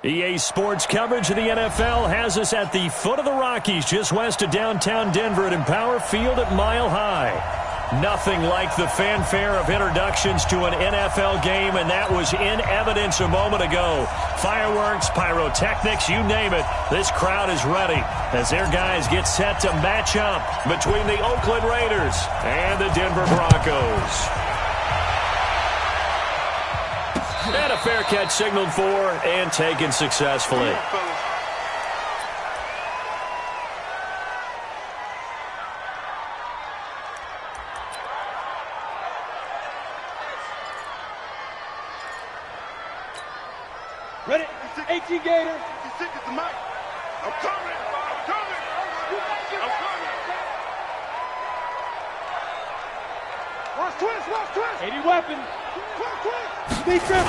EA Sports coverage of the NFL has us at the foot of the Rockies, just west of downtown Denver at Empower Field at Mile High. Nothing like the fanfare of introductions to an NFL game, and that was in evidence a moment ago. Fireworks, pyrotechnics, you name it. This crowd is ready as their guys get set to match up between the Oakland Raiders and the Denver Broncos. And a fair catch signaled for and taken successfully. Ready? 18 Gator. 56 is the mic. I'm coming. I'm coming. I'm coming. Watch twist. Watch twist. 80 weapon. Twist. Speed grip.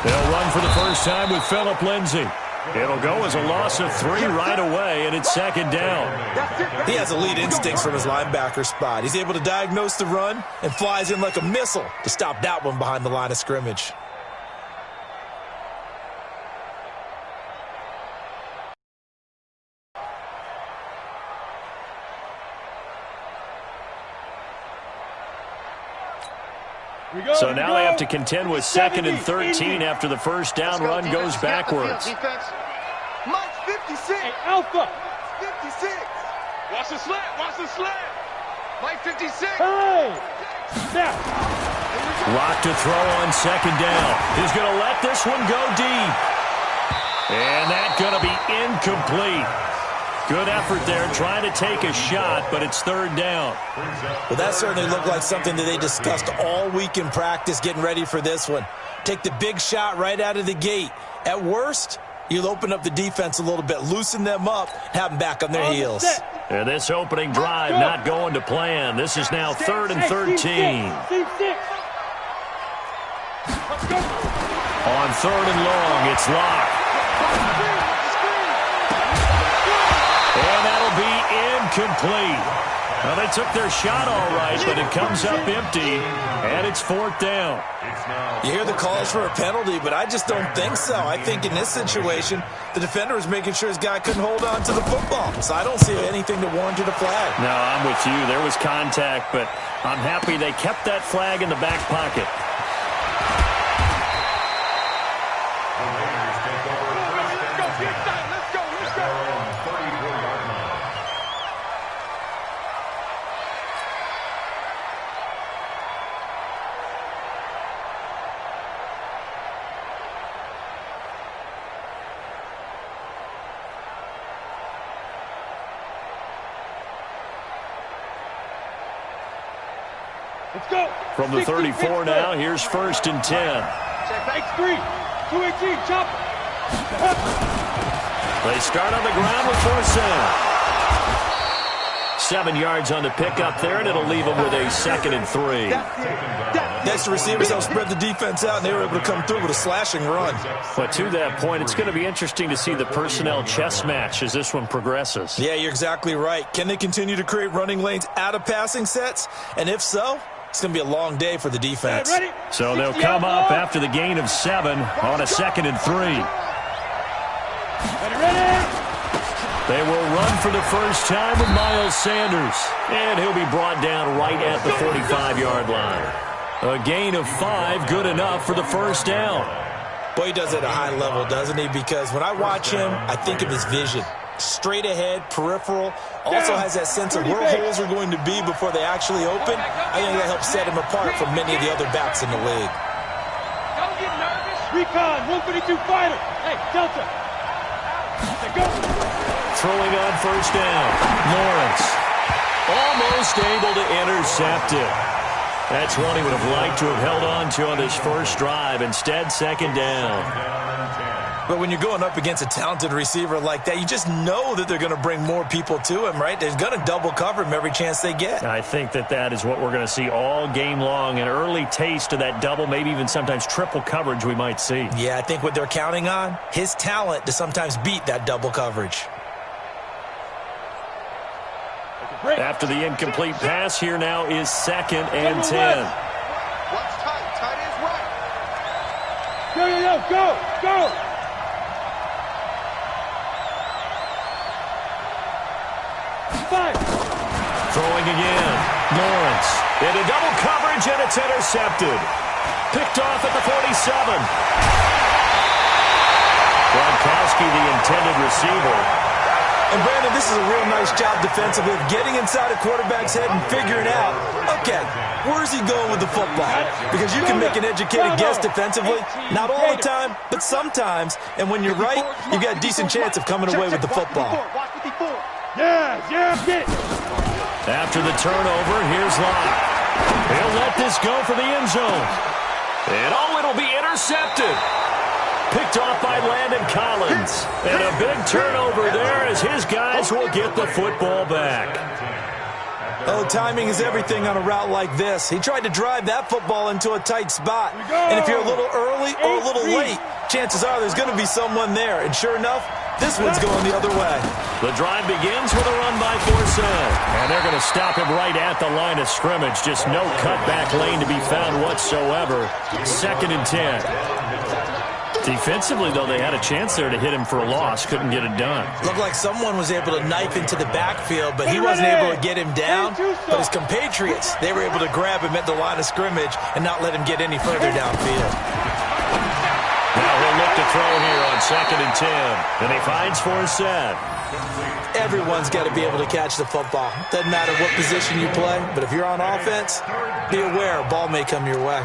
They'll run for the first time with Phillip Lindsay. It'll go as a loss of 3 right away, and it's second down. He has elite instincts from his linebacker spot. He's able to diagnose the run and flies in like a missile to stop that one behind the line of scrimmage. So now they have to contend with 2nd and 13 after the first down run goes backwards. Mike's 56. Hey, Alpha. 56. Watch the slant. Watch the slant. Mike 56. Hey. Snap. Lock to throw on second down. He's going to let this one go deep. And that's going to be incomplete. Good effort there, trying to take a shot, but it's third down. Well, that certainly looked like something that they discussed all week in practice getting ready for this one. Take the big shot right out of the gate. At worst, you'll open up the defense a little bit, loosen them up, have them back on their heels. And this opening drive not going to plan. This is now 3rd and 13. On 3rd and long, it's locked. And that'll be incomplete. Well, they took their shot all right, but it comes up empty, and it's 4th down. You hear the calls for a penalty, but I just don't think so. I think in this situation, the defender was making sure his guy couldn't hold on to the football. So I don't see anything that warranted a flag. No, I'm with you. There was contact, but I'm happy they kept that flag in the back pocket. Let's go. From the 34 now, here's 1st and 10. X3, 218, chop. They start on the ground with 4 cents. 7 yards on the pickup there, and it'll leave them with a 2nd and 3. Next, the receivers helped spread the defense out, and they were able to come through with a slashing run. But to that point, it's going to be interesting to see the personnel chess match as this one progresses. Yeah, you're exactly right. Can they continue to create running lanes out of passing sets? And if so, it's going to be a long day for the defense. So they'll come up after the gain of 7 on a 2nd and 3. Ready. They will run for the first time with Miles Sanders. And he'll be brought down right at the 45-yard line. A gain of 5, good enough for the first down. Boy, he does it at a high level, doesn't he? Because when I watch him, I think of his vision. Straight ahead, peripheral, also has that sense of where holes are going to be before they actually open. I think that helps set him apart from many of the other backs in the league. Don't get nervous. Recon, 152 fighter. Hey, Delta. Go. Throwing on first down. Lawrence almost able to intercept it. That's one he would have liked to have held on to on this first drive. Instead, 2nd down. But when you're going up against a talented receiver like that, you just know that they're going to bring more people to him, right? They're going to double cover him every chance they get. I think that is what we're going to see all game long. An early taste of that double, maybe even sometimes triple coverage we might see. Yeah, I think what they're counting on, his talent to sometimes beat that double coverage. After the incomplete pass, here now is 2nd and 10. What's tight? Tight is right. Go. Fire. Throwing again. Lawrence into double coverage, and it's intercepted. Picked off at the 47. Gronkowski, the intended receiver. And, Brandon, this is a real nice job defensively of getting inside a quarterback's head and figuring out, okay, where's he going with the football? Because you can make an educated guess defensively, not all the time, but sometimes. And when you're right, you've got a decent chance of coming away with the football. Yeah, get it. After the turnover, here's Locke. He'll let this go for the end zone. And, it'll be intercepted. Picked off by Landon Collins. And a big turnover there as his guys will get the football back. Oh, timing is everything on a route like this. He tried to drive that football into a tight spot. And if you're a little early or a little late, chances are there's going to be someone there. And sure enough, this one's going the other way. The drive begins with a run by Forsell. And they're going to stop him right at the line of scrimmage. Just no cutback lane to be found whatsoever. 2nd and 10. Defensively, though, they had a chance there to hit him for a loss. Couldn't get it done. Looked like someone was able to knife into the backfield, but he wasn't able to get him down. But his compatriots, they were able to grab him at the line of scrimmage and not let him get any further downfield. Now he'll look to throw here on 2nd and 10. And he finds Forsell. Everyone's got to be able to catch the football. Doesn't matter what position you play, but if you're on offense, be aware a ball may come your way.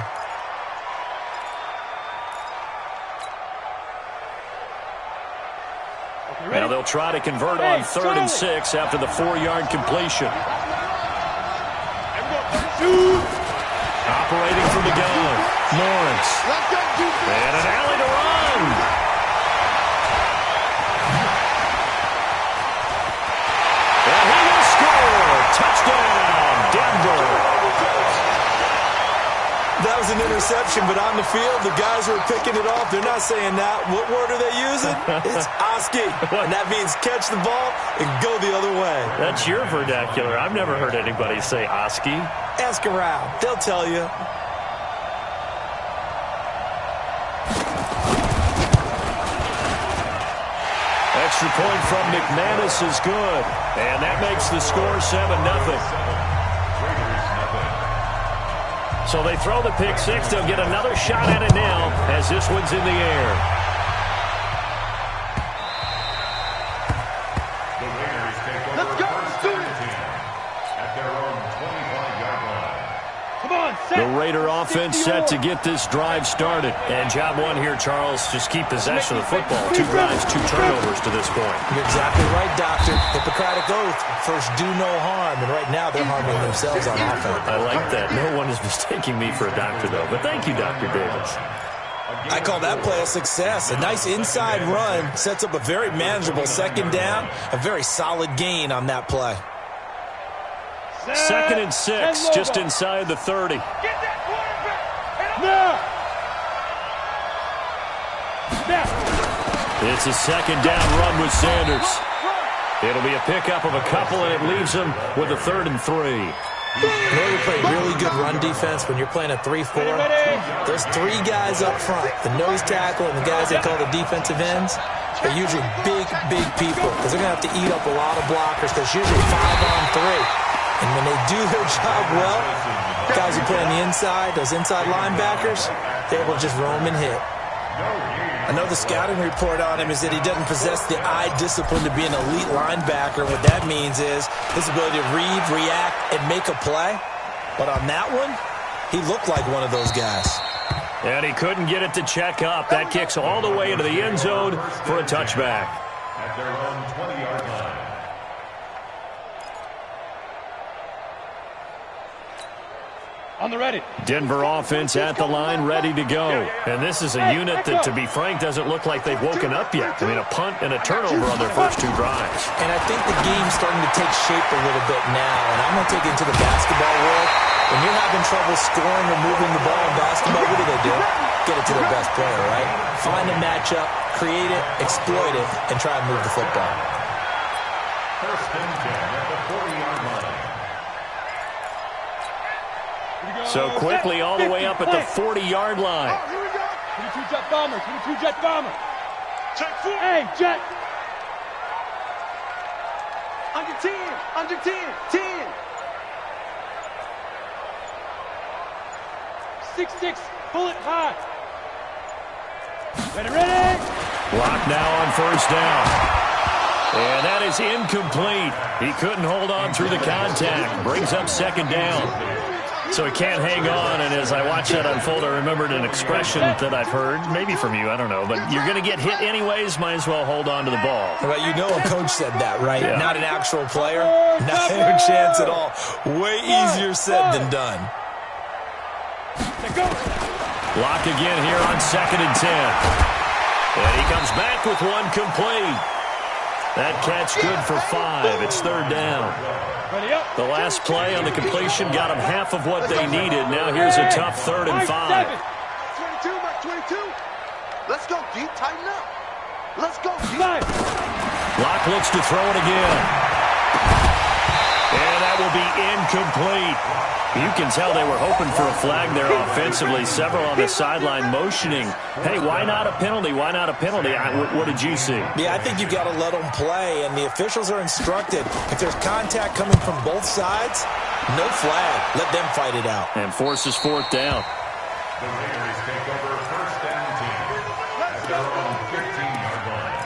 Now they'll try to convert on 3rd and 6 after the 4-yard completion. Operating from the gun. Lawrence. And an alley to run. And he will score. Touchdown, Denver. That was an interception, but on the field, the guys who are picking it off, they're not saying that. What word are they using? It's Oski. And that means catch the ball and go the other way. That's your vernacular. I've never heard anybody say Oski. Ask around. They'll tell you. Extra point from McManus is good. And that makes the score 7-0. So they throw the pick six. They'll get another shot at it now as this one's in the air. Let's go, students. At their own 25-yard line. Come on, set. The Raider offense set to get this drive started. And job one here, Charles, just keep possession of the football. 2 drives, 2 turnovers to this point. You're exactly right, Doctor. Hippocratic oath. First, do no harm. And right now, they're harming themselves on offense. I like that. No one is mistaking me for a doctor, though. But thank you, Dr. Davis. I call that play a success. A nice inside run sets up a very manageable 2nd down. A very solid gain on that play. 2nd and 6, just inside the 30. Get that quarterback. Now. It's a 2nd down run with Sanders. It'll be a pickup of a couple, and it leaves them with a 3rd and 3. In order to play really good run defense when you're playing a 3-4, those 3 guys up front, the nose tackle and the guys they call the defensive ends, are usually big people because they're going to have to eat up a lot of blockers because usually 5-on-3. And when they do their job well, guys who play on the inside, those inside linebackers, they're able to just roam and hit. I know the scouting report on him is that he doesn't possess the eye discipline to be an elite linebacker. What that means is his ability to read, react, and make a play. But on that one, he looked like one of those guys. And he couldn't get it to check up. That kicks all the way into the end zone for a touchback. At their own 20-yard line. On the ready. Denver offense at the line, ready to go. And this is a unit that, to be frank, doesn't look like they've woken up yet. I mean, a punt and a turnover on their first 2 drives. And I think the game's starting to take shape a little bit now. And I'm going to take it into the basketball world. When you're having trouble scoring or moving the ball in basketball, what do? Get it to their best player, right? Find a matchup, create it, exploit it, and try and move the football. First and 10 at the 40-yard line. So quickly all the way up at the 40-yard line. Oh, here we go. 22 jet bomber. 22 jet bomber. Check 4. Hey, jet. Under 10. Under 10. 10. 6-6. Pull it high. Ready, ready. Block now on first down. And that is incomplete. He couldn't hold on through the contact. Brings up second down. So he can't hang on, and as I watch that unfold, I remembered an expression that I've heard, maybe from you, I don't know, but you're going to get hit anyways, might as well hold on to the ball. Well, you know a coach said that, right? Yeah. Not an actual player. Not a chance at all. Way easier said than done. Block again here on 2nd and 10. And he comes back with one complete. That catch good for 5. It's 3rd down. The last play on the completion got them half of what they needed. Now here's a tough 3rd and 5. 22, Mark 22. Let's go, deep. Tighten up. Let's go, deep. Block looks to throw it again. And that will be incomplete. You can tell they were hoping for a flag there offensively. Several on the sideline motioning. Hey, why not a penalty? Why not a penalty? What did you see? Yeah, I think you've got to let them play, and the officials are instructed. If there's contact coming from both sides, no flag. Let them fight it out. And forces 4th down. The Raiders take over 1st and 10 at their own 15-yard line.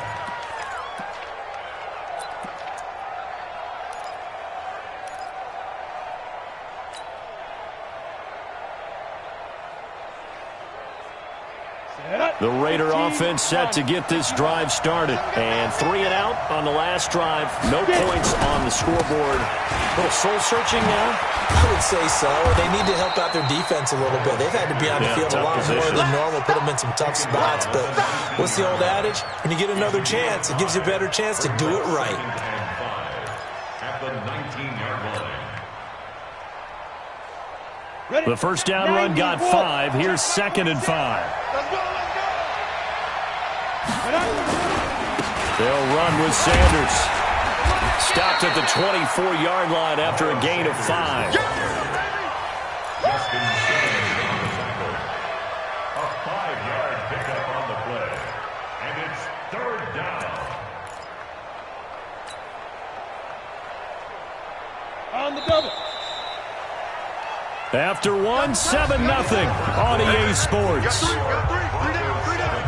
The Raider offense set to get this drive started. And 3 and out on the last drive. No points on the scoreboard. A little soul-searching now? I would say so. They need to help out their defense a little bit. They've had to be on the field a lot more than normal, put them in some tough spots. But what's the old adage? When you get another chance, it gives you a better chance to do it right. At the 19-yard line. The first down run got 5. Here's 2nd and 5. They'll run with Sanders. Stopped at the 24-yard line after a gain of 5. Justin Simmons on the tackle. A 5-yard pickup on the play. And it's 3rd down. On the double. After 1, 7-0 on EA Sports. Got 3. 3 down. 3 down.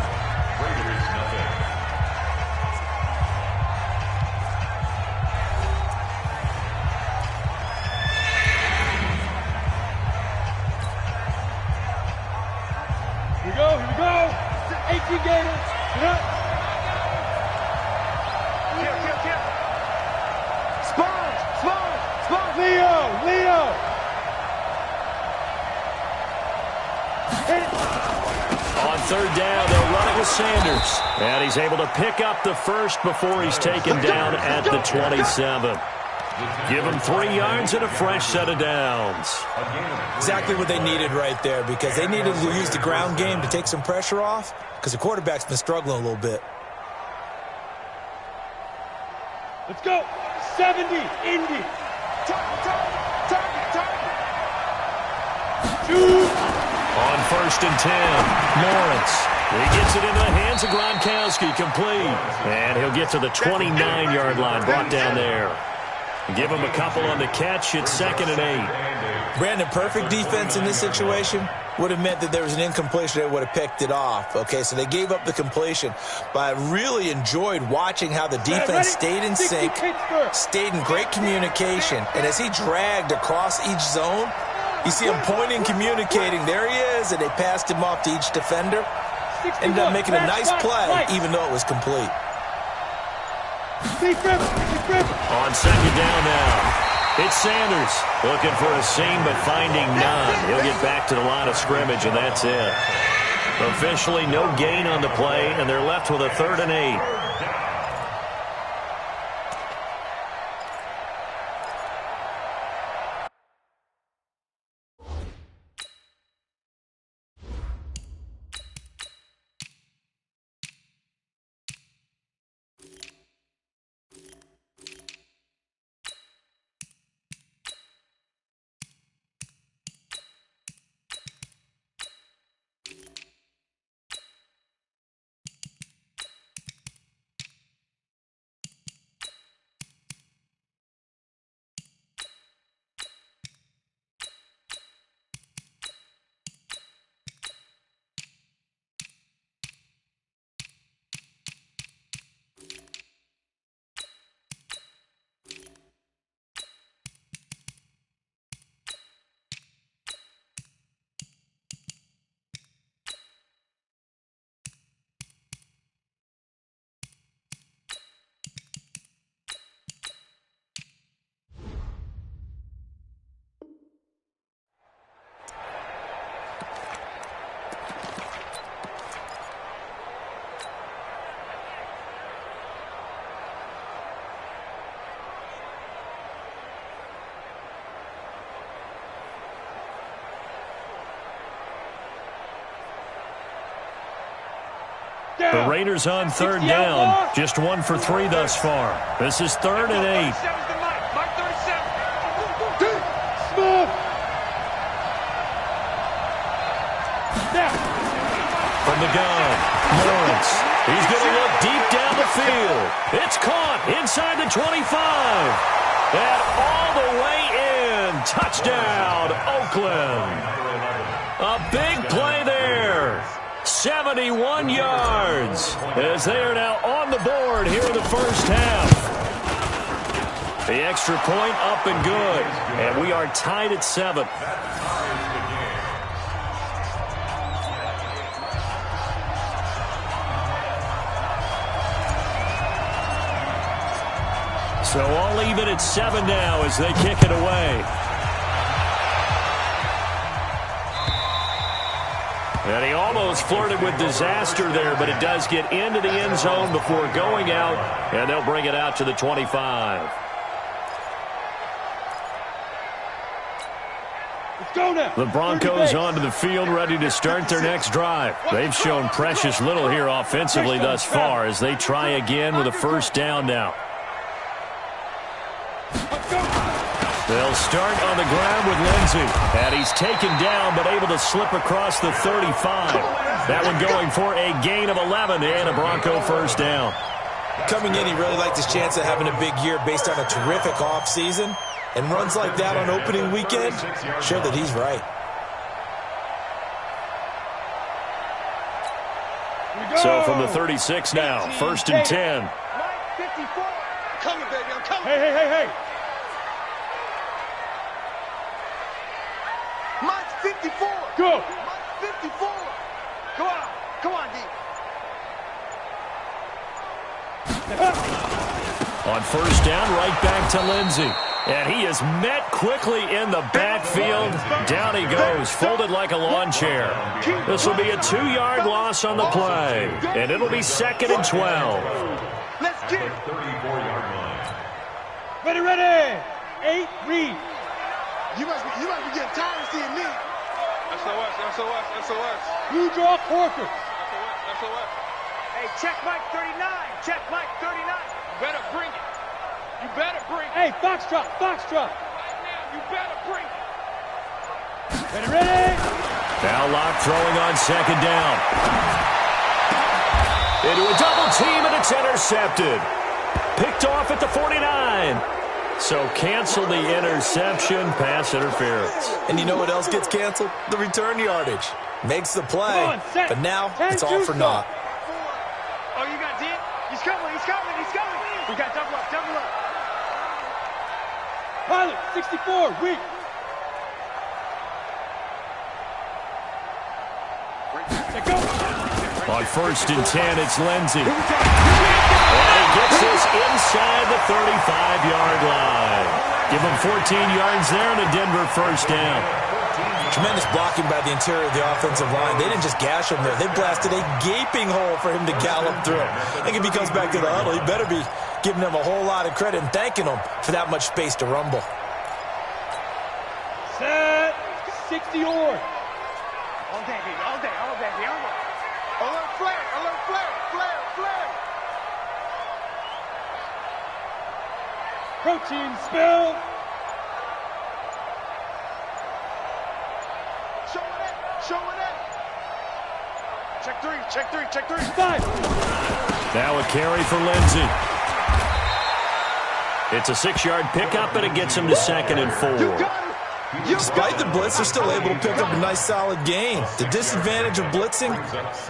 Raiders nothing. Here we go. 18 Gators. Get up. Sponge. Leo. On 3rd down, they'll run it with Sanders. And he's able to pick up the first before he's taken down at the 27. Give him 3 yards and a fresh set of downs. Exactly what they needed right there, because they needed to use the ground game to take some pressure off, because the quarterback's been struggling a little bit. Let's go. 70. Indy. Target. Shoot. On 1st and 10, Lawrence. He gets it into the hands of Gronkowski, complete. And he'll get to the 29-yard line, brought down there. Give him a couple on the catch. It's 2nd and 8. Brandon, perfect defense in this situation would have meant that there was an incompletion that would have picked it off. Okay, so they gave up the completion. But I really enjoyed watching how the defense stayed in sync, stayed in great communication. And as he dragged across each zone, you see him pointing, communicating. There he is, and they passed him off to each defender. Ended up making a nice play, even though it was complete. On 2nd down now, it's Sanders looking for a seam but finding none. He'll get back to the line of scrimmage, and that's it. Officially no gain on the play, and they're left with a 3rd and 8. The Raiders on third down. Just 1 for 3 thus far. This is 3rd and 8. From the gun, Lawrence. He's going to look deep down the field. It's caught inside the 25. And all the way in. Touchdown, Oakland. A big play there. 71 yards as they are now on the board here in the first half. The extra point up and good. And we are tied at 7. So all even at 7 now as they kick it away. And he almost flirted with disaster there, but it does get into the end zone before going out, and they'll bring it out to the 25. Let's go now. The Broncos onto the field, ready to start their next drive. They've shown precious little here offensively thus far as they try again with a first down now. They'll start on the ground with Lindsey. And he's taken down but able to slip across the 35. That one going for a gain of 11 and a Bronco first down. Coming in, he really liked his chance of having a big year based on a terrific offseason. And runs like that on opening weekend show that he's right. So from the 36 now, 1st and 10. Coming, baby, I'm coming. Hey. Mike's 54. Go. Mike's 54. Go on. Come on, D. On first down, right back to Lindsey. And he is met quickly in the backfield. Down he goes, folded like a lawn chair. This will be a 2-yard loss on the play. And it'll be 2nd and 12. Let's get it. 34-yard line. Ready. 8, read. You must be getting tired of seeing me. SOS. You draw Corker. SOS. Hey, check Mike 39. Check Mike 39. Better bring it. You better bring it. Hey, Foxtrot. Right now, you better bring it. Ready. Now Locke throwing on 2nd down. Into a double team, and it's intercepted. Picked off at the 49. So cancel the interception, pass interference. And you know what else gets canceled? The return yardage. Makes the play, but now it's all for naught. Oh, you got D? He's coming. We got double up. Pilot, 64, weak. Go. On 1st and 10, it's Lindsey. And he gets this inside the 35-yard line. Give him 14 yards there and a Denver first down. Tremendous blocking by the interior of the offensive line. They didn't just gash him there. They blasted a gaping hole for him to gallop through. I think if he comes back to the huddle, he better be giving them a whole lot of credit and thanking them for that much space to rumble. Set. 60 or. All day, baby. Alert flare. Protein spill. Showing it. Check three. 5. Now a carry for Lindsey. It's a 6-yard pickup, and it gets him to 2nd and 4. You got it. Despite the blitz, they're still able to pick up a nice solid gain. The disadvantage of blitzing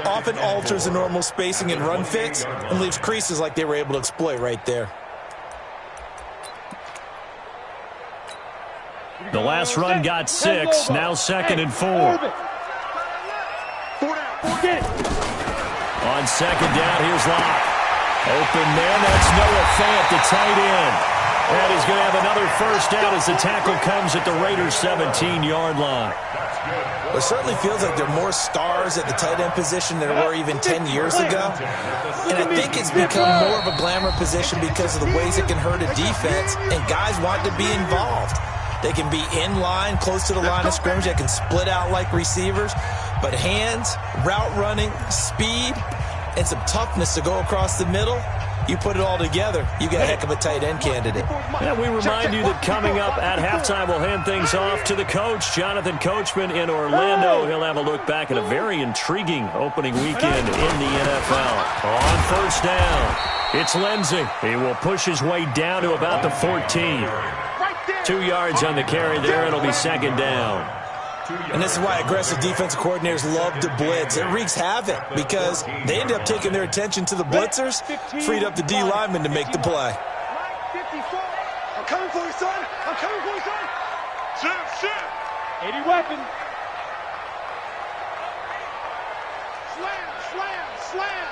often alters the normal spacing and run fits and leaves creases like they were able to exploit right there. The last run got 6, now 2nd and 4. On 2nd down, here's Locke. Open man, that's Noah Fant, the tight end. And he's going to have another first down as the tackle comes at the Raiders' 17-yard line. It certainly feels like there are more stars at the tight end position than there were even 10 years ago. And I think it's become more of a glamour position because of the ways it can hurt a defense, and guys want to be involved. They can be in line, close to the line of scrimmage. They can split out like receivers. But hands, route running, speed, and some toughness to go across the middle, you put it all together, you got a heck of a tight end candidate. And we remind you that coming up at halftime, we'll hand things off to the coach, Jonathan Coachman in Orlando. He'll have a look back at a very intriguing opening weekend in the NFL. On first down, it's Lindsey. He will push his way down to about the 14. 2 yards on the carry there. It'll be second down. And this is why aggressive defensive coordinators love to blitz. It wreaks havoc because they end up taking their attention to the blitzers, freed up the D lineman to make the play. I'm coming for you, son. I'm coming for you, son. Shoot. 80 weapon. Slam, slam, slam.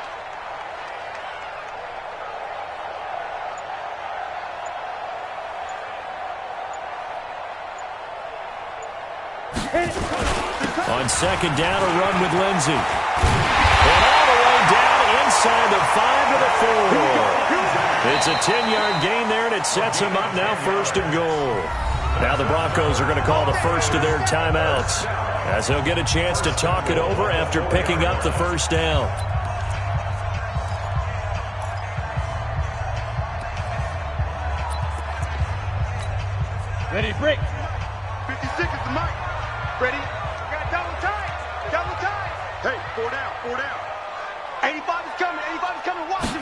On second down, a run with Lindsey. And all the way down inside the 5 to the 4. It's a 10-yard gain there, and it sets him up now first and goal. Now the Broncos are going to call the first of their timeouts, as they'll get a chance to talk it over after picking up the first down. Ready to break. 50 seconds to Mike. Ready? Got double time. Double time. Hey, 4 down, 4 down. 85 is coming. 85 is coming. Watch him.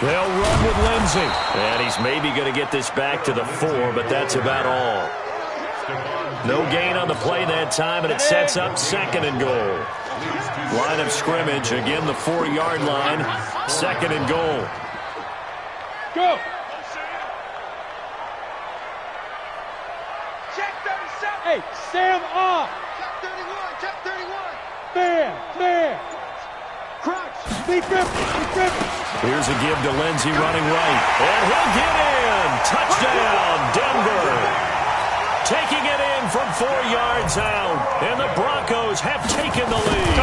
They'll run with Lindsey. And he's maybe going to get this back to the 4, but that's about all. No gain on the play that time, and it sets up second and goal. Line of scrimmage, again the 4-yard line. Second and goal. Go. Check 37. Hey, Sam off. Check 31. Check 31. Man. Crunch. Deep grip. Here's a give to Lindsey running right. And he'll get in. Touchdown, Denver. Taking it in from 4 yards out. And the Broncos have taken the lead.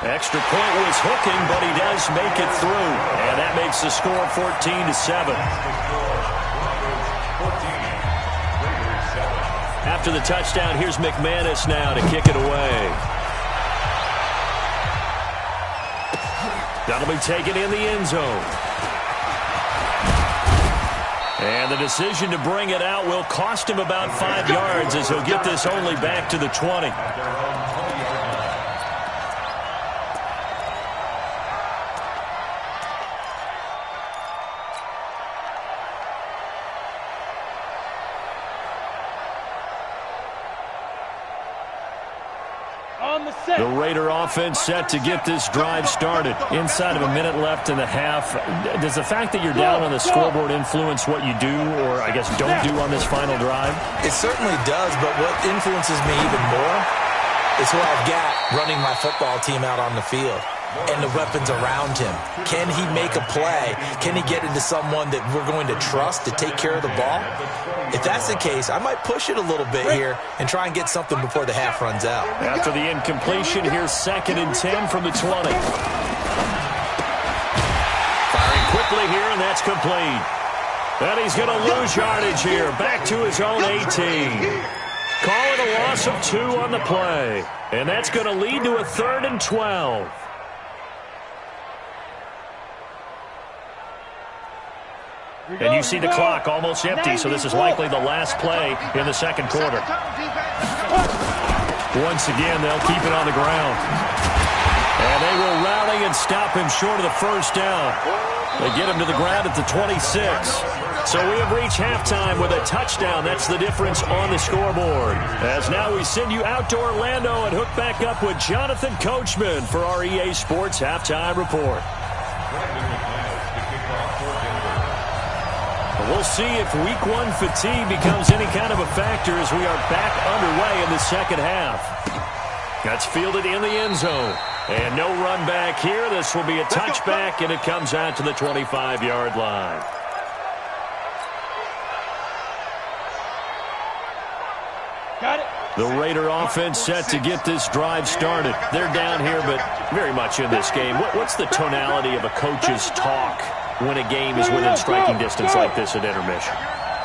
Extra point was hooking, but he does make it through. And that makes the score 14-7. After the touchdown, here's McManus now to kick it away. That'll be taken in the end zone. And the decision to bring it out will cost him about 5 yards, as he'll get this only back to the 20. The Raider offense set to get this drive started. Inside of a minute left in the half. Does the fact that you're down on the scoreboard influence what you do, or I guess don't do on this final drive? It certainly does, but what influences me even more is who I've got running my football team out on the field and the weapons around him. Can he make a play? Can he get into someone that we're going to trust to take care of the ball? If that's the case, I might push it a little bit here and try and get something before the half runs out. After the incompletion, here's 2nd and 10 from the 20. Firing quickly here, and that's complete. And he's going to lose yardage here, back to his own 18. Call it a loss of 2 on the play. And that's going to lead to a 3rd and 12. And you see the clock almost empty, so this is likely the last play in the second quarter. Once again, they'll keep it on the ground. And they will rally and stop him short of the first down. They get him to the ground at the 26. So we have reached halftime with a touchdown. That's the difference on the scoreboard. As now we send you out to Orlando and hook back up with Jonathan Coachman for our EA Sports Halftime Report. We'll see if Week 1 fatigue becomes any kind of a factor as we are back underway in the second half. That's fielded in the end zone. And no run back here. This will be a touchback, and it comes out to the 25-yard line. Got it. The Raider offense set to get this drive started. They're down here, but very much in this game. What's the tonality of a coach's talk when a game is within striking distance like this at intermission?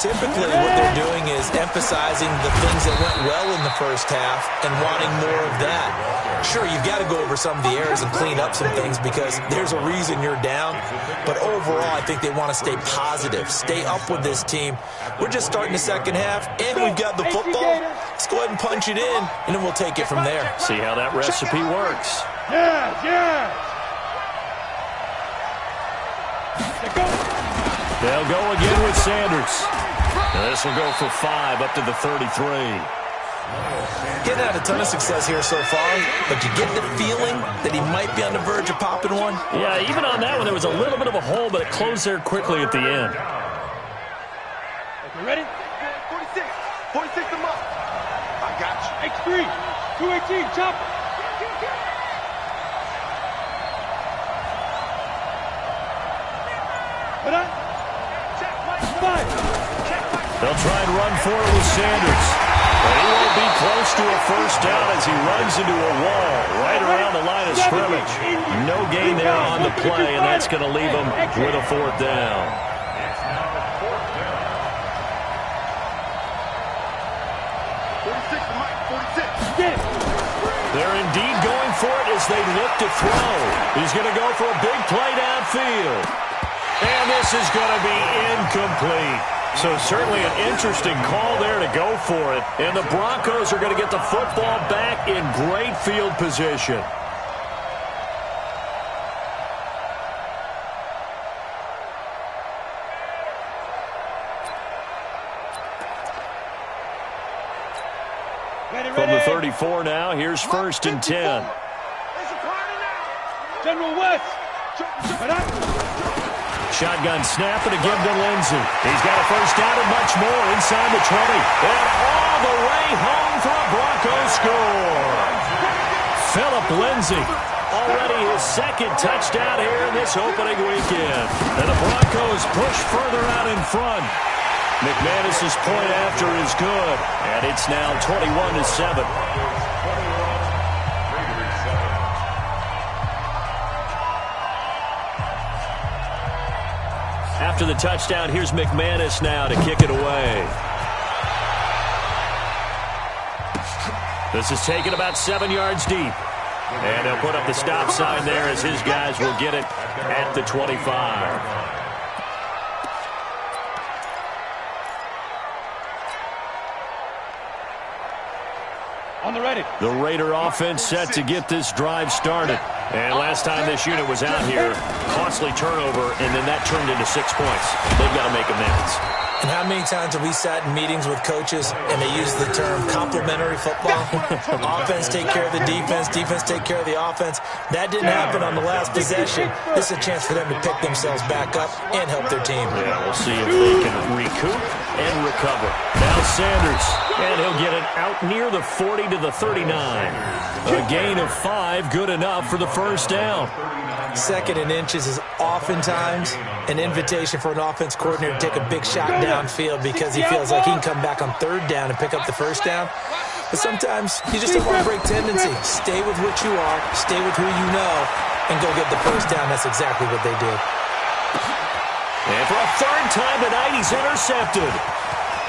typically what they're doing is emphasizing the things that went well in the first half and wanting more of that. Sure, you've got to go over some of the errors and clean up some things because there's a reason you're down. But overall, I think they want to stay positive, stay up with this team. We're just starting the second half, and we've got the football. Let's go ahead and punch it in, and then we'll take it from there. See how that recipe works. They'll go again with Sanders. This will go for 5 up to the 33. Getting had a ton of success here so far, but you get the feeling that he might be on the verge of popping one. Yeah, even on that one, there was a little bit of a hole, but it closed there quickly at the end. You ready? 46. 46 them up. I got you. X3. 218. Chop. Put on. Check, Mike. 5. Check, Mike. They'll try and run for it with Sanders. But he won't be close to a first down as he runs into a wall right around the line of scrimmage. No gain there on the play, and that's going to leave him with a 4th down. It's now 4th down. 46 to Mike. 46. Get it. They're indeed going for it as they look to throw. He's going to go for a big play downfield. And this is going to be incomplete. So certainly an interesting call there to go for it. And the Broncos are going to get the football back in great field position. From the 34 now, here's 1st and 10. General West. Shotgun snap and a give to Lindsey. He's got a first down and much more inside the 20. And all the way home for a Broncos score. Phillip Lindsey, already his 2nd touchdown here in this opening weekend. And the Broncos push further out in front. McManus's point after is good. And it's now 21-7. After the touchdown, here's McManus now to kick it away. This is taken about 7 yards deep. And they'll put up the stop sign there as his guys will get it at the 25. On the ready. The Raider offense set to get this drive started. And last time this unit was out here, costly turnover, and then that turned into 6 points. They've got to make amends. And how many times have we sat in meetings with coaches and they use the term complementary football? Offense take care of the defense, defense take care of the offense. That didn't happen on the last possession. This is a chance for them to pick themselves back up and help their team. Yeah, we'll see if they can recoup and recover. Now Sanders, and he'll get it out near the 40 to the 39. A gain of 5, good enough for the first down. 2nd and inches is oftentimes an invitation for an offense coordinator to take a big shot downfield because he feels like he can come back on 3rd down and pick up the first down. But sometimes you just don't want to break tendency. Stay with what you are, stay with who you know, and go get the first down. That's exactly what they did. And for a 3rd time tonight, he's intercepted.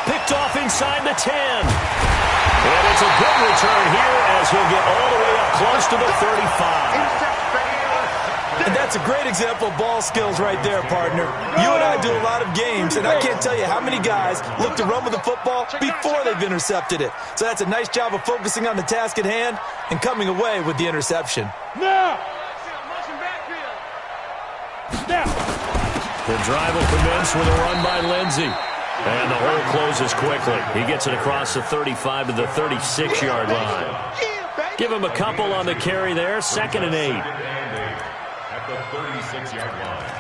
Picked off inside the 10. And it's a good return here as he'll get all the way up close to the 35. And that's a great example of ball skills right there, partner. You and I do a lot of games, and I can't tell you how many guys look to run with the football before they've intercepted it. So that's a nice job of focusing on the task at hand and coming away with the interception. Now! Now! The drive will commence with a run by Lindsey. And the hole closes quickly. He gets it across the 35 to the 36-yard line. Give him a couple on the carry there. 2nd and 8. At the 36-yard line.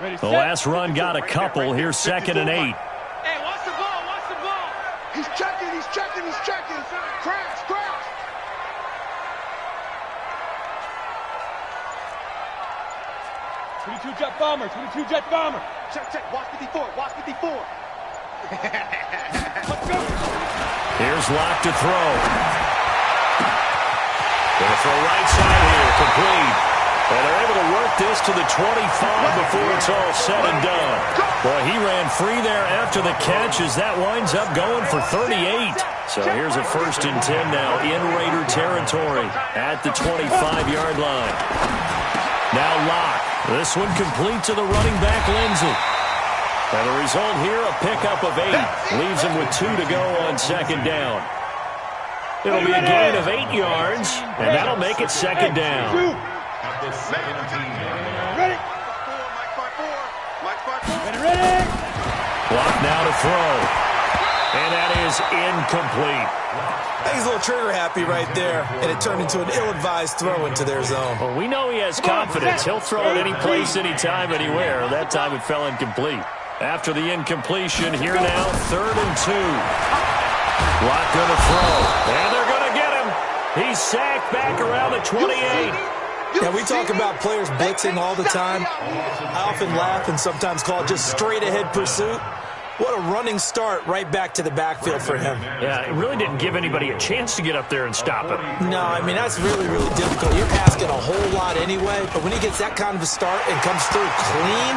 Ready, The last run got a couple. Here's 2nd and 8. Hey, watch the ball, watch the ball. He's checking, he's checking, he's checking. Crash, crash. #22 jet bomber, #22 jet bomber. Check, check, watch 54, watch 54. Let's go. Here's Locke to throw. Going to throw right side here, complete. And they're able to work this to the 25 before it's all said and done. Boy, he ran free there after the catch as that winds up going for 38. So here's a 1st and 10 now in Raider territory at the 25-yard line. Now Locke. This one complete to the running back, Lindsey. And the result here, a pickup of 8. Leaves him with 2 to go on 2nd down. It'll be a gain of 8 yards, and that'll make it 2nd down. Ready? Ready. Clock now to throw. And that is incomplete. I think he's a little trigger happy right there, and it turned into an ill-advised throw into their zone. Well, we know he has confidence. He'll throw it any place, anytime, anywhere. That time it fell incomplete. After the incompletion, here now, 3rd and 2. Locke going to throw. And they're going to get him. He's sacked back around the 28. Yeah, we talk about players blitzing all the time. I often laugh and sometimes call it just straight-ahead pursuit. What a running start right back to the backfield for him. Yeah, it really didn't give anybody a chance to get up there and stop him. No, I mean, that's really, really difficult. You're asking a whole lot anyway, but when he gets that kind of a start and comes through clean,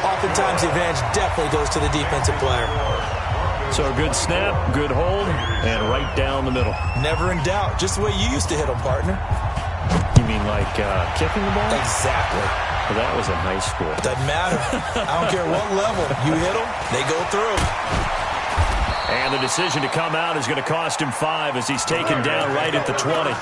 oftentimes the advantage definitely goes to the defensive player. So a good snap, good hold, and right down the middle. Never in doubt. Just the way you used to hit them, partner. You mean like kicking the ball? Exactly. Well, that was in high school. Doesn't matter. I don't care what level. You hit them, they go through. And the decision to come out is going to cost him 5 as he's taken down right at the 20.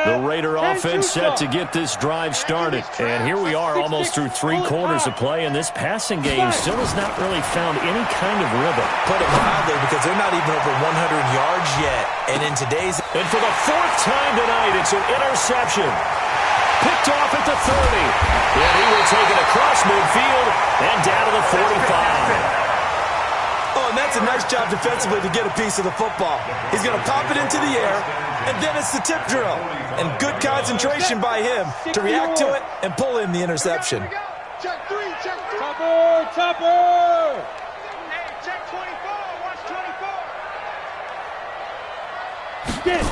The Raider offense set to get this drive started. And here we are almost through 3 quarters of play, and this passing game still has not really found any kind of rhythm. Put it mildly, because they're not even over 100 yards yet. And in today's... And for the 4th time tonight, it's an interception. Picked off at the 30. And he will take it across midfield and down to the 45. Oh, and that's a nice job defensively to get a piece of the football. He's going to pop it into the air, and then it's the tip drill. And good concentration by him to react to it and pull in the interception. Check 3, check 3. Topper! Hey, check 24. Watch 24. Get it.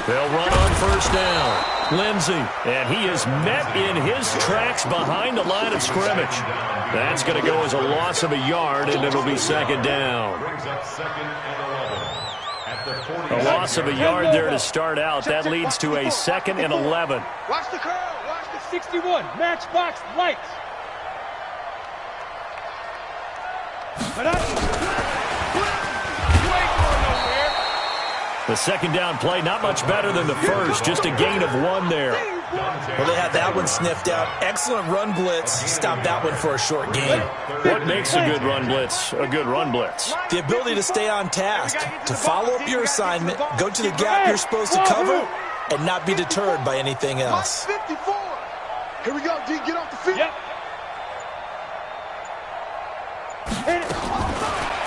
They'll run on 1st down. Lindsey, and he is met in his tracks behind the line of scrimmage. That's going to go as a loss of a yard, and it'll be 2nd down. A loss of a yard there to start out. That leads to a 2nd and 11. Watch the curl. Watch the 61. Matchbox lights. The 2nd down play, not much better than the first. Just a gain of 1 there. Well, they had that one sniffed out. Excellent run blitz. Stop that one for a short gain. What makes a good run blitz a good run blitz? The ability to stay on task, to follow up your assignment, go to the gap you're supposed to cover, and not be deterred by anything else. 54. Here we go, D. Get off the field. Yep.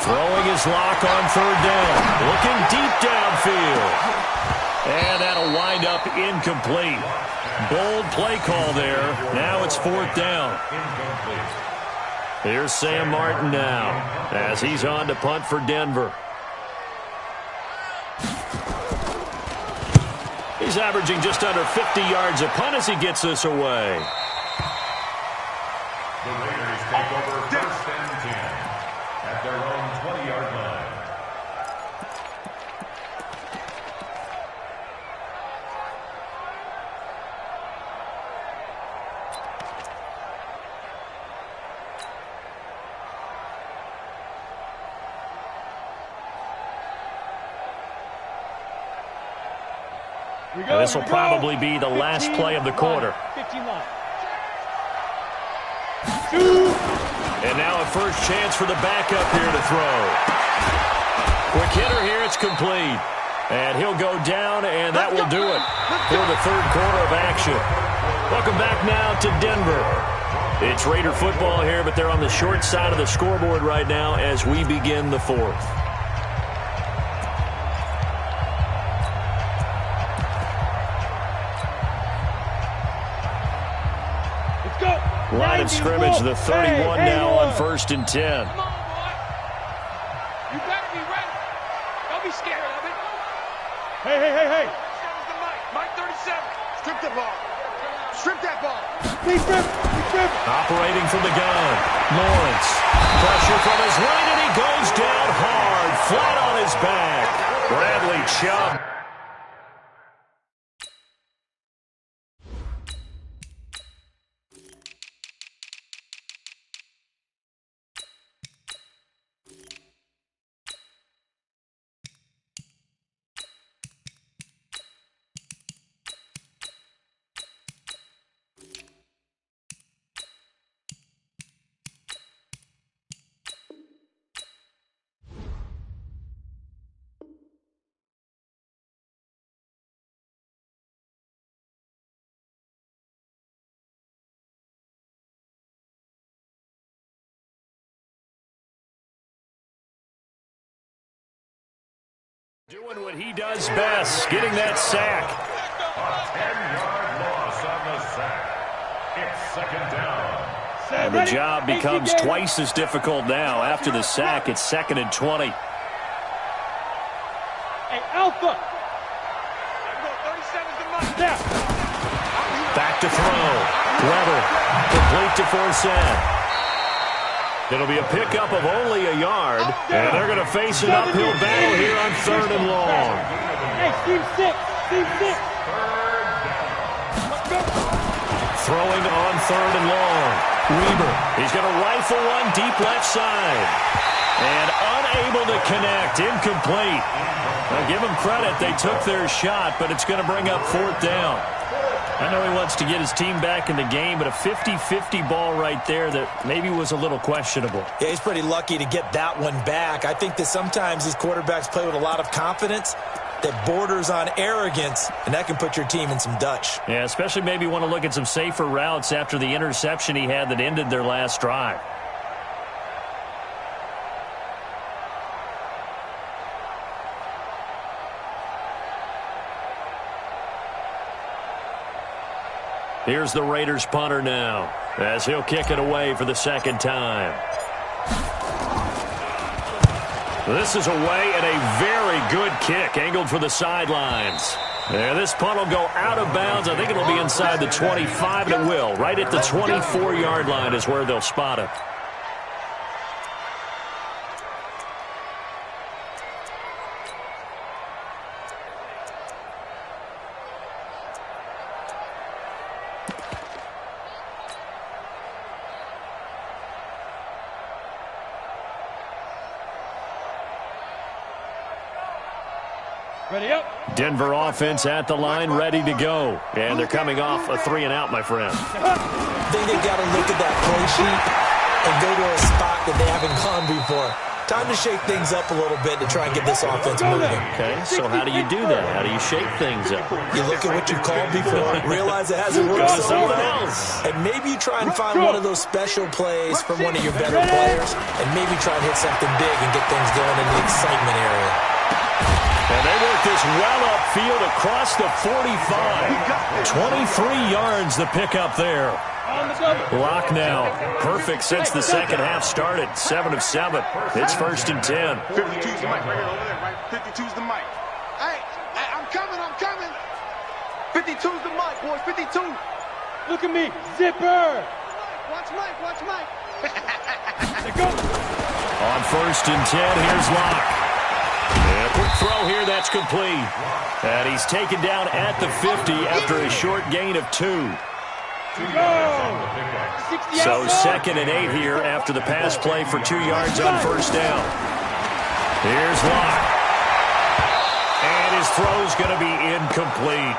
Throwing his Lock on 3rd down. Looking deep downfield. And that'll wind up incomplete. Bold play call there. Now it's 4th down. Here's Sam Martin now as he's on to punt for Denver. He's averaging just under 50 yards a punt as he gets this away. The Raiders take over 1st and 10 at their own 20-yard line. This will probably be the last play of the quarter. 15 line. And now a first chance for the backup here to throw. Quick hitter here, it's complete. And he'll go down, and that will do it for the 3rd quarter of action. Welcome back now to Denver. It's Raider football here, but they're on the short side of the scoreboard right now as we begin the 4th. Line of scrimmage, the 31 now on 1st and 10. Come on, boy. You better be ready. Don't be scared of it. Hey. Mike 37. Strip that ball. Strip that ball. Be strip. Operating from the gun. Lawrence. Pressure from his right, and he goes down hard, flat on his back. Bradley Chubb. Doing what he does best, getting that sack. A 10-yard loss on the sack. It's 2nd down. And the job becomes twice as difficult now. After the sack, it's 2nd and 20. Hey, Alpha. 37's the Mike. Now. Back to throw. Weber, complete to Forsett. It'll be a pickup of only a yard, and they're going to face an uphill battle here on 3rd and long. Hey, team 6. Throwing on 3rd and long. Weber, he's going to rifle one deep left side. And unable to connect, incomplete. Now give them credit, they took their shot, but it's going to bring up 4th down. I know he wants to get his team back in the game, but a 50-50 ball right there that maybe was a little questionable. Yeah, he's pretty lucky to get that one back. I think that sometimes these quarterbacks play with a lot of confidence that borders on arrogance, and that can put your team in some Dutch. Yeah, especially maybe want to look at some safer routes after the interception he had that ended their last drive. Here's the Raiders punter now, as he'll kick it away for the 2nd time. This is away and a very good kick, angled for the sidelines. Yeah, this punt will go out of bounds. I think it'll be inside the 25, and it will. Right at the 24-yard line is where they'll spot it. Ready up. Denver offense at the line, ready to go. And they're coming off a 3-and-out, my friend. I think they've got to look at that play sheet and go to a spot that they haven't gone before. Time to shake things up a little bit to try and get this offense moving. Okay, so how do you do that? How do you shake things up? You look at what you've called before, realize it hasn't worked so Something well, else. and maybe you try and find one of those special plays from one of your better players, and maybe try and hit something big and get things going in the excitement area. And they work this well upfield across the 45. 23 yards the pickup there. Lock now. Perfect since the second half started. 7 of 7. It's 1st and 10. 52's the mic right here over there, right? 52's the mic. Hey, I'm coming. 52's the mic, boys. 52. Look at me. Zipper. Watch Mike. Go. On 1st and 10, here's Locke. And a quick throw here, that's complete. And he's taken down at the 50 after a short gain of 2. So 2nd and 8 here after the pass play for 2 yards on 1st down. Here's Locke. And his throw's going to be incomplete.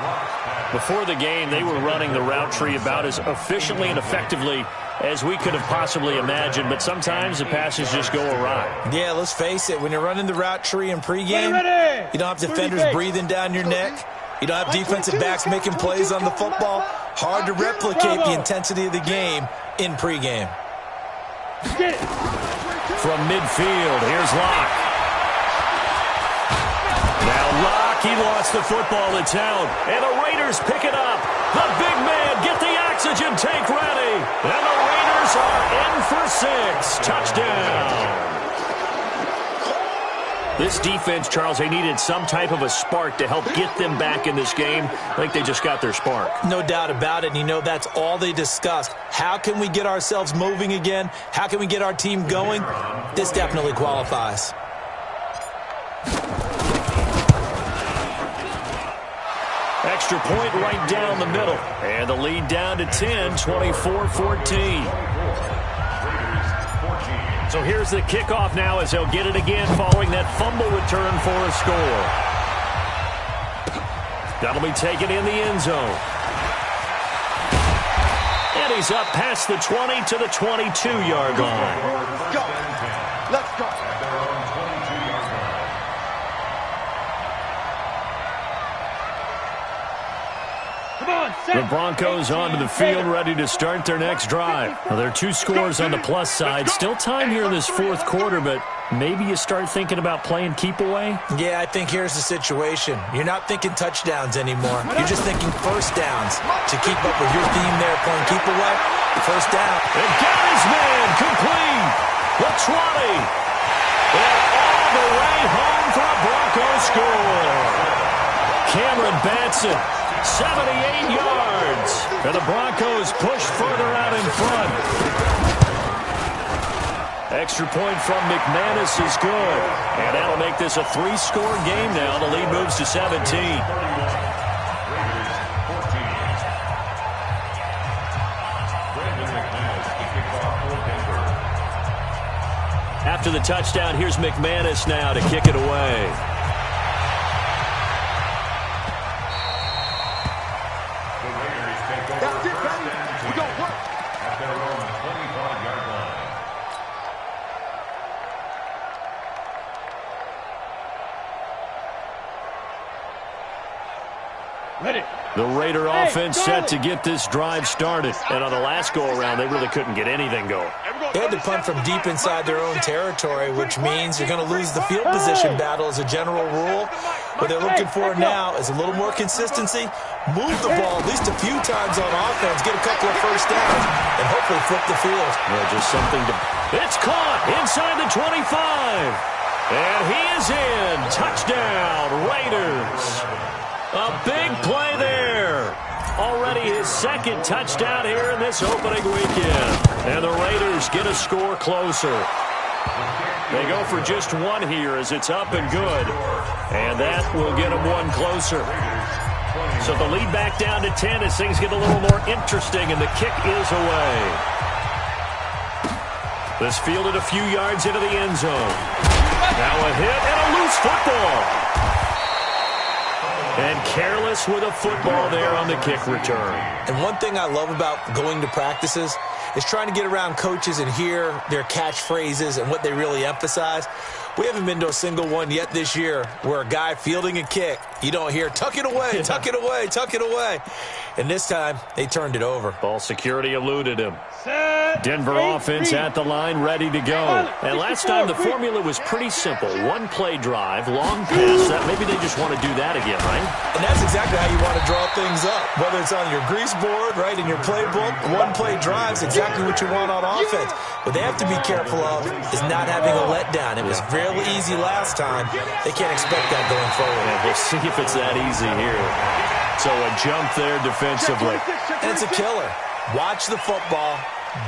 Before the game, they were running the route tree about as efficiently and effectively as we could have possibly imagined, but sometimes the passes just go awry. Yeah, let's face it, when you're running the route tree in pregame, you don't have defenders breathing down your neck. You don't have defensive backs making plays on the football. Hard to replicate the intensity of the game in pregame. From midfield, here's Locke. Now Locke, he lost the football to town, and the Raiders pick it up. The big man, get the Message and take ready. And the Raiders are in for 6. Touchdown. This defense, Charles, they needed some type of a spark to help get them back in this game. I think they just got their spark. No doubt about it. And you know, that's all they discussed. How can we get ourselves moving again? How can we get our team going? This definitely qualifies. Extra point right down the middle. And the lead down to 10, 24-14. So here's the kickoff now as they'll get it again following that fumble return for a score. That'll be taken in the end zone. And he's up past the 20 to the 22-yard line. Let's go. Let's go. The Broncos onto the field, ready to start their next drive. Now, there are 2 scores on the plus side. Still time here in this fourth quarter, but maybe you start thinking about playing keep away? Yeah, I think here's the situation. You're not thinking touchdowns anymore. You're just thinking first downs. To keep up with your theme there, playing keep away, first down. And got his man complete. The 20. And all the way home for a Broncos score. Cameron Batson. 78 yards. And the Broncos push further out in front. Extra point from McManus is good. And that'll make this a 3-score game now. The lead moves to 17. After the touchdown, here's McManus now to kick it away. That's it, baby. We gonna work. At their own 25-yard line. Ready. The Raider offense set to get this drive started. And on the last go-around, they really couldn't get anything going. They had to punt from deep inside their own territory, which means you're going to lose the field position battle as a general rule. What they're looking for now is a little more consistency, move the ball at least a few times on offense, get a couple of first downs, and hopefully flip the field. Well, just something to... It's caught inside the 25. And he is in. Touchdown, Raiders. A big play there. Already his second touchdown here in this opening weekend. And the Raiders get a score closer. They go for just one here as it's up and good. And that will get them one closer. So the lead back down to 10 as things get a little more interesting, and the kick is away. This fielded a few yards into the end zone. Now a hit and a loose football. And careless with a football there on the kick return. And one thing I love about going to practices is trying to get around coaches and hear their catchphrases and what they really emphasize. We haven't been to a single one yet this year where a guy fielding a kick, you don't hear, tuck it away, tuck it away, tuck it away. And this time, they turned it over. Ball security eluded him. Denver offense at the line, ready to go. And last time, the formula was pretty simple. One play drive, long pass. Maybe they just want to do that again, right? And that's exactly how you want to draw things up. Whether it's on your grease board, right, in your playbook, one play drive is exactly what you want on offense. What they have to be careful of is not having a letdown. It was real easy last time. They can't expect that going forward. Yeah, we'll see if it's that easy here. So a jump there defensively. And it's a killer. Watch the football.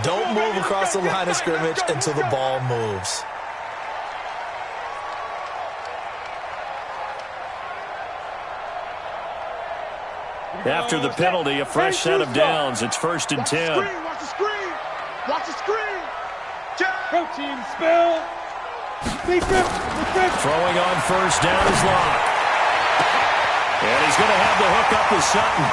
Don't move across the line of scrimmage until the ball moves. After the penalty, a fresh set of downs. It's 1st and 10. Watch the screen. Watch the screen. Protein spill. Throwing on first down is Locke. And he's going to have the hook up with Sutton.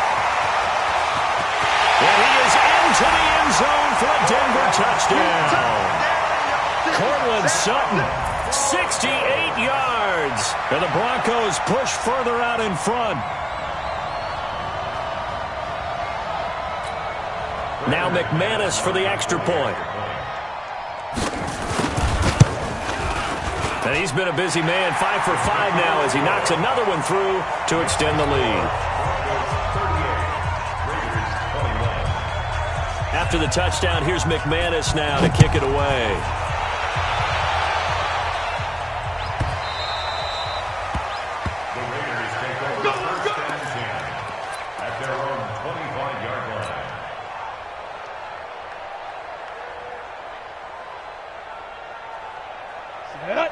And he is into the end zone for a Denver touchdown. Cortland Sutton, 68 yards. And the Broncos push further out in front. Now McManus for the extra point. And he's been a busy man, 5 for 5 now as he knocks another one through to extend the lead. After the touchdown, here's McManus now to kick it away. The Raiders take over first and 10 at their own 25-yard line.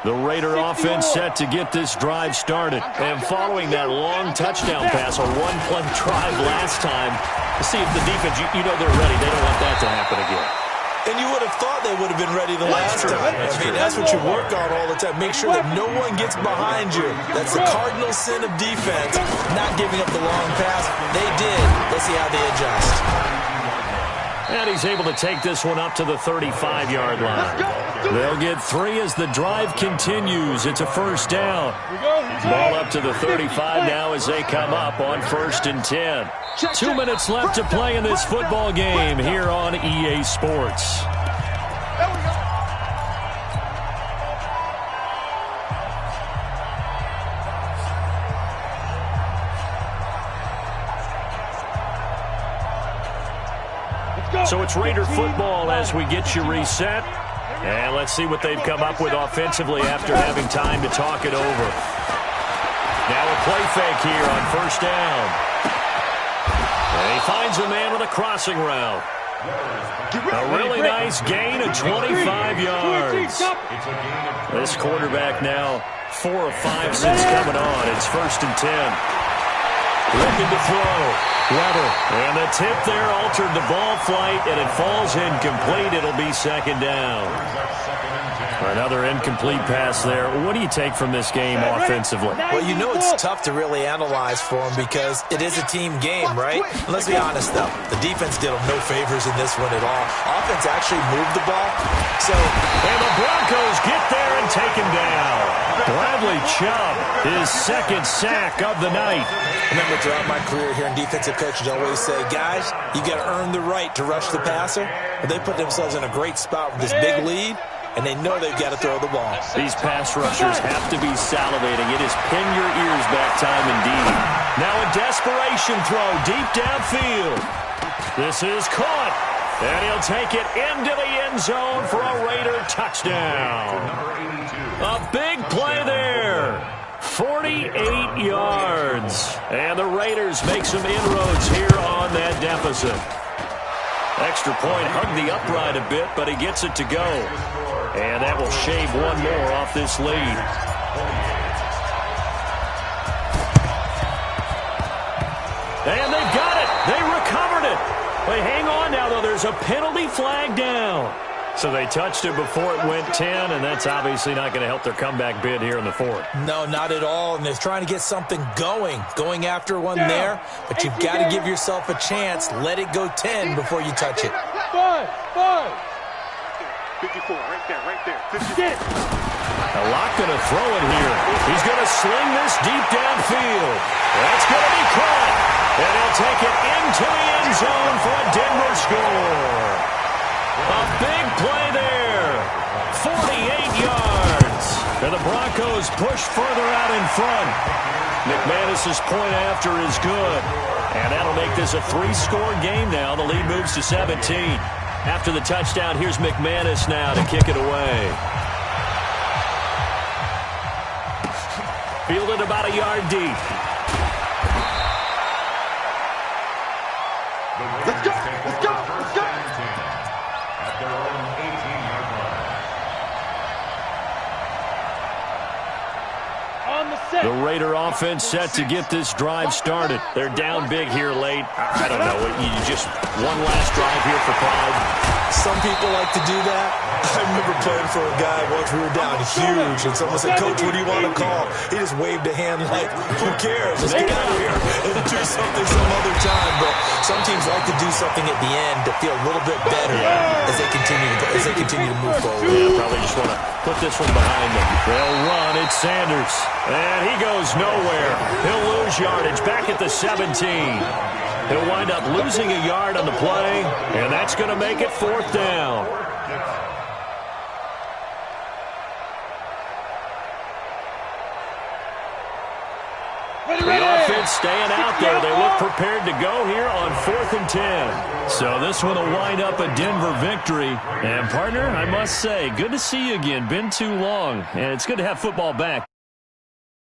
The Raider offense set to get this drive started. And following that long touchdown pass, a one-play drive last time, to see if the defense, you know they're ready. They don't want that to happen again. And you would have thought they would have been ready the last time. I mean, that's what you work on all the time. Make sure that no one gets behind you. That's the cardinal sin of defense, not giving up the long pass. They did. Let's see how they adjust. And he's able to take this one up to the 35-yard line. They'll get 3 as the drive continues. It's a first down. Ball up to the 35 now as they come up on 1st and 10. 2 minutes left to play in this football game here on EA Sports. So it's Raider football as we get you reset. And let's see what they've come up with offensively after having time to talk it over. Now a play fake here on 1st down. And he finds a man with a crossing route. A really nice gain of 25 yards. This quarterback now 4 of 5 since coming on. It's 1st and 10. Looking to throw. Weber. And the tip there altered the ball flight, and it falls incomplete. It'll be 2nd down. Another incomplete pass there. What do you take from this game offensively? Well, you know it's tough to really analyze for them because it is a team game, right? Let's be honest, though. The defense did them no favors in this one at all. Offense actually moved the ball. And the Broncos get there and take him down. Bradley Chubb, his 2nd sack of the night. Remember, throughout my career here in defensive coaches, I always say, guys, you got to earn the right to rush the passer. But they put themselves in a great spot with this big lead, and they know they've got to throw the ball. These pass rushers have to be salivating. It is pin your ears back time indeed. Now a desperation throw deep downfield. This is caught, and he'll take it into the end zone for a Raider touchdown. A big play there. 48 yards. And the Raiders make some inroads here on that deficit. Extra point hugged the upright a bit, but he gets it to go. And that will shave one more off this lead. And they've got it. They recovered it. They hang on now, though. There's a penalty flag down. So they touched it before it went 10, and that's obviously not going to help their comeback bid here in the 4th. No, not at all, and they're trying to get something going after one there, but you've got to give yourself a chance. Let it go 10 before you touch it. 5. 54, right there. 56. A lot going to throw it here. He's going to sling this deep downfield. That's going to be caught, and he'll take it into the end zone for a Denver score. A big play there. 48 yards. And the Broncos push further out in front. McManus's point after is good. And that'll make this a 3-score game now. The lead moves to 17. After the touchdown, here's McManus now to kick it away. Fielded about a yard deep. Let's go. Their own 18-yard line. On the set. The Raider offense set to get this drive started. They're down big here late. I don't know. You just one last drive here for pride. Some people like to do that. I remember playing for a guy once. We were down huge, and someone said, "Coach, what do you want to call?" He just waved a hand like, "Who cares? Let's get out of here and do something some other time." But some teams like to do something at the end to feel a little bit better as they continue to move forward. Yeah, probably just want to put this one behind them. They'll run. It's Sanders, and he goes nowhere. He'll lose yardage back at the 17. He'll wind up losing a yard on the play, and that's going to make it 4th down. The offense staying out there. They look prepared to go here on 4th and 10. So this one will wind up a Denver victory. And, partner, I must say, good to see you again. Been too long. And it's good to have football back.